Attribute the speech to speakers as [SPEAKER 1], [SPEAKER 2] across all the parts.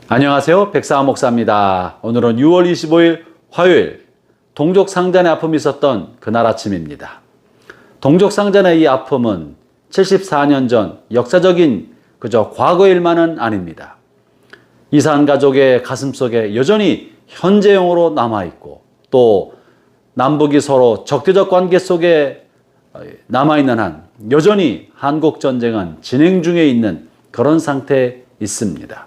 [SPEAKER 1] 안녕하세요. 백사하 목사입니다. 오늘은 6월 25일 화요일, 동족상잔의 아픔이 있었던 그날 아침입니다. 동족상잔의 이 아픔은 74년 전 역사적인 그저 과거의 일만은 아닙니다. 이산 가족의 가슴속에 여전히 현재형으로 남아있고, 또 남북이 서로 적대적 관계 속에 남아있는 한 여전히 한국전쟁은 진행 중에 있는 그런 상태에 있습니다.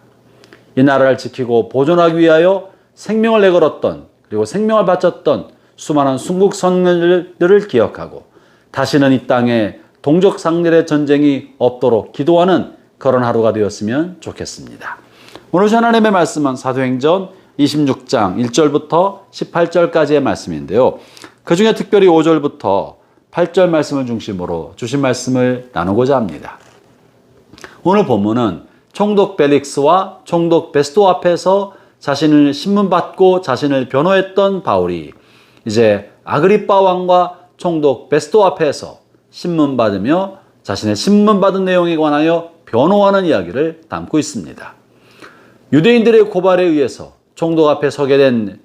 [SPEAKER 1] 이 나라를 지키고 보존하기 위하여 생명을 내걸었던, 그리고 생명을 바쳤던 수많은 순국 선열들을 기억하고 다시는 이 땅에 동족 상렬의 전쟁이 없도록 기도하는 그런 하루가 되었으면 좋겠습니다. 오늘 하나님의 말씀은 사도행전 26장 1절부터 18절까지의 말씀인데요. 그 중에 특별히 5절부터 8절 말씀을 중심으로 주신 말씀을 나누고자 합니다. 오늘 본문은 총독 벨릭스와 총독 베스토 앞에서 자신을 신문받고 자신을 변호했던 바울이 이제 아그리빠 왕과 총독 베스토 앞에서 신문받으며 자신의 신문받은 내용에 관하여 변호하는 이야기를 담고 있습니다. 유대인들의 고발에 의해서 총독 앞에 서게 된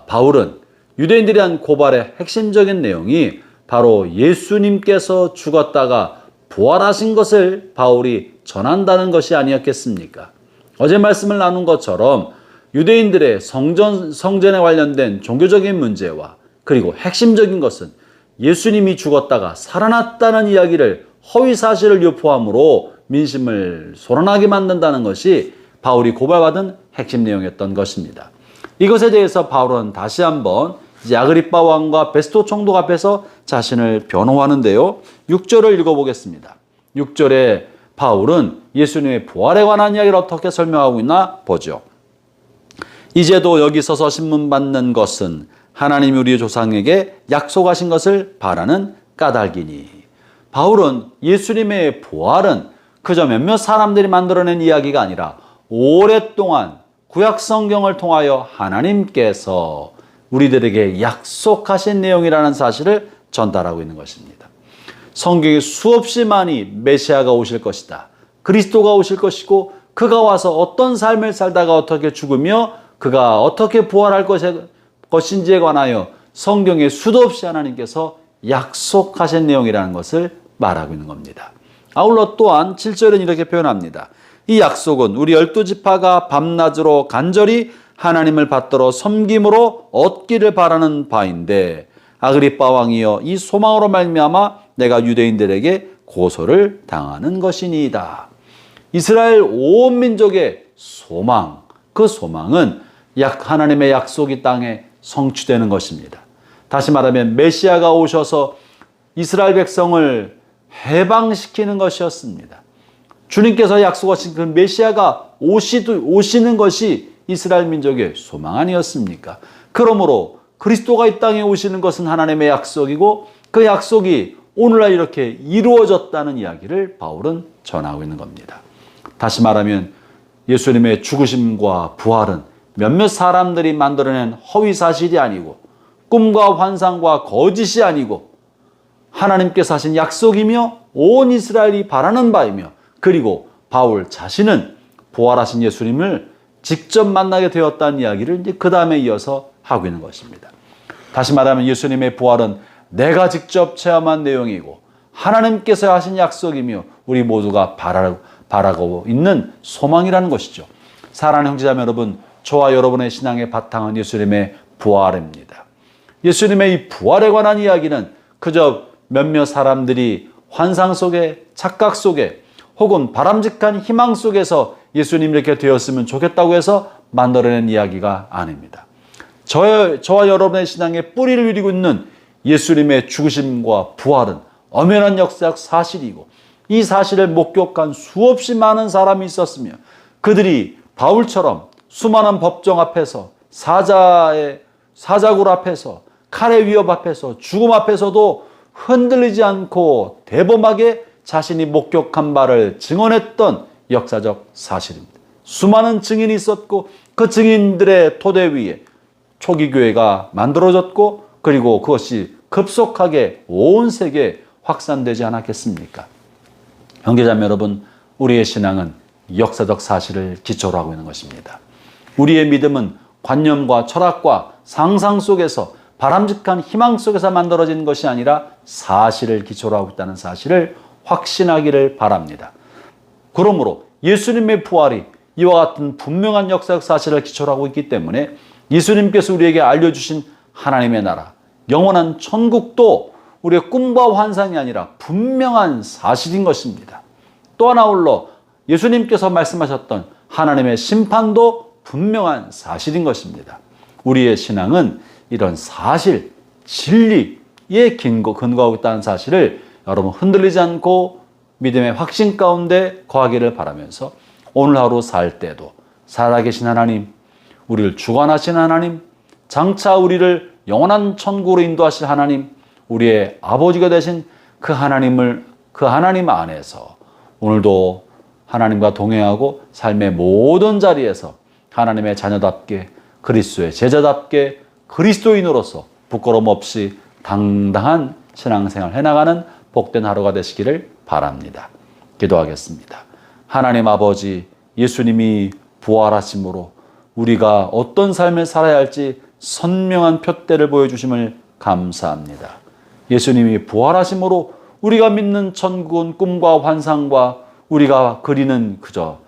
[SPEAKER 1] 바울은 유대인들이 한 고발의 핵심적인 내용이 바로 예수님께서 죽었다가 부활하신 것을 바울이 전한다는 것이 아니었겠습니까? 어제 말씀을 나눈 것처럼 유대인들의 성전에 관련된 종교적인 문제와 그리고 핵심적인 것은 예수님이 죽었다가 살아났다는 이야기를 허위 사실을 유포함으로 민심을 소란하게 만든다는 것이 바울이 고발받은 핵심 내용이었던 것입니다. 이것에 대해서 바울은 다시 한번 이제 아그리빠 왕과 베스토 총독 앞에서 자신을 변호하는데요. 6절을 읽어보겠습니다. 6절에 바울은 예수님의 부활에 관한 이야기를 어떻게 설명하고 있나 보죠. 이제도 여기 서서 신문받는 것은 하나님이 우리 조상에게 약속하신 것을 바라는 까닭이니. 바울은 예수님의 부활은 그저 몇몇 사람들이 만들어낸 이야기가 아니라 오랫동안 구약 성경을 통하여 하나님께서 우리들에게 약속하신 내용이라는 사실을 전달하고 있는 것입니다. 성경에 수없이 많이 메시아가 오실 것이다, 그리스도가 오실 것이고 그가 와서 어떤 삶을 살다가 어떻게 죽으며 그가 어떻게 부활할 것인지에 관하여 성경에 수도 없이 하나님께서 약속하신 내용이라는 것을 말하고 있는 겁니다. 아울러 또한 7절은 이렇게 표현합니다. 이 약속은 우리 12지파가 밤낮으로 간절히 하나님을 받들어 섬김으로 얻기를 바라는 바인데 아그리빠 왕이여 이 소망으로 말미암아 내가 유대인들에게 고소를 당하는 것이니이다. 이스라엘 온 민족의 소망, 그 소망은 하나님의 약속이 땅에 성취되는 것입니다. 다시 말하면 메시아가 오셔서 이스라엘 백성을 해방시키는 것이었습니다. 주님께서 약속하신 그 메시아가 오시는 것이 이스라엘 민족의 소망 아니었습니까? 그러므로 그리스도가 이 땅에 오시는 것은 하나님의 약속이고 그 약속이 오늘날 이렇게 이루어졌다는 이야기를 바울은 전하고 있는 겁니다. 다시 말하면 예수님의 죽으심과 부활은 몇몇 사람들이 만들어낸 허위 사실이 아니고 꿈과 환상과 거짓이 아니고 하나님께서 하신 약속이며 온 이스라엘이 바라는 바이며 그리고 바울 자신은 부활하신 예수님을 직접 만나게 되었다는 이야기를 이제 그 다음에 이어서 하고 있는 것입니다. 다시 말하면 예수님의 부활은 내가 직접 체험한 내용이고 하나님께서 하신 약속이며 우리 모두가 바라고 있는 소망이라는 것이죠. 사랑하는 형제자매 여러분, 저와 여러분의 신앙의 바탕은 예수님의 부활입니다. 예수님의 이 부활에 관한 이야기는 그저 몇몇 사람들이 환상 속에, 착각 속에 혹은 바람직한 희망 속에서 예수님 이렇게 되었으면 좋겠다고 해서 만들어낸 이야기가 아닙니다. 저와 여러분의 신앙의 뿌리를 이루고 있는 예수님의 죽으심과 부활은 엄연한 역사적 사실이고 이 사실을 목격한 수없이 많은 사람이 있었으며 그들이 바울처럼 수많은 법정 앞에서 사자굴 앞에서 칼의 위협 앞에서 죽음 앞에서도 흔들리지 않고 대범하게 자신이 목격한 바를 증언했던 역사적 사실입니다. 수많은 증인이 있었고 그 증인들의 토대 위에 초기 교회가 만들어졌고 그리고 그것이 급속하게 온 세계에 확산되지 않았겠습니까? 형제자매 여러분, 우리의 신앙은 역사적 사실을 기초로 하고 있는 것입니다. 우리의 믿음은 관념과 철학과 상상 속에서 바람직한 희망 속에서 만들어진 것이 아니라 사실을 기초로 하고 있다는 사실을 확신하기를 바랍니다. 그러므로 예수님의 부활이 이와 같은 분명한 역사적 사실을 기초로 하고 있기 때문에 예수님께서 우리에게 알려주신 하나님의 나라, 영원한 천국도 우리의 꿈과 환상이 아니라 분명한 사실인 것입니다. 또 하나 홀로 예수님께서 말씀하셨던 하나님의 심판도 분명한 사실인 것입니다. 우리의 신앙은 이런 사실, 진리에 근거하고 있다는 사실을 여러분 흔들리지 않고 믿음의 확신 가운데 거하기를 바라면서 오늘 하루 살 때도 살아계신 하나님, 우리를 주관하신 하나님, 장차 우리를 영원한 천국으로 인도하실 하나님, 우리의 아버지가 되신 그 하나님 안에서 오늘도 하나님과 동행하고 삶의 모든 자리에서 하나님의 자녀답게, 그리스도의 제자답게, 그리스도인으로서 부끄러움 없이 당당한 신앙생활을 해나가는 복된 하루가 되시기를 바랍니다. 기도하겠습니다. 하나님 아버지, 예수님이 부활하심으로 우리가 어떤 삶을 살아야 할지 선명한 표대를 보여주심을 감사합니다. 예수님이 부활하심으로 우리가 믿는 천국은 꿈과 환상과 우리가 그리는 그저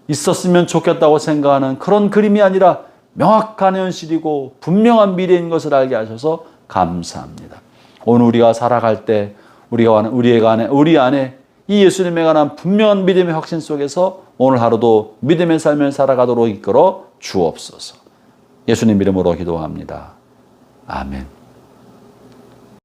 [SPEAKER 1] 있었으면 좋겠다고 생각하는 그런 그림이 아니라 명확한 현실이고 분명한 미래인 것을 알게 하셔서 감사합니다. 오늘 우리가 살아갈 때 우리 안에 이 예수님에 관한 분명한 믿음의 확신 속에서 오늘 하루도 믿음의 삶을 살아가도록 이끌어 주옵소서. 예수님 이름으로 기도합니다. 아멘.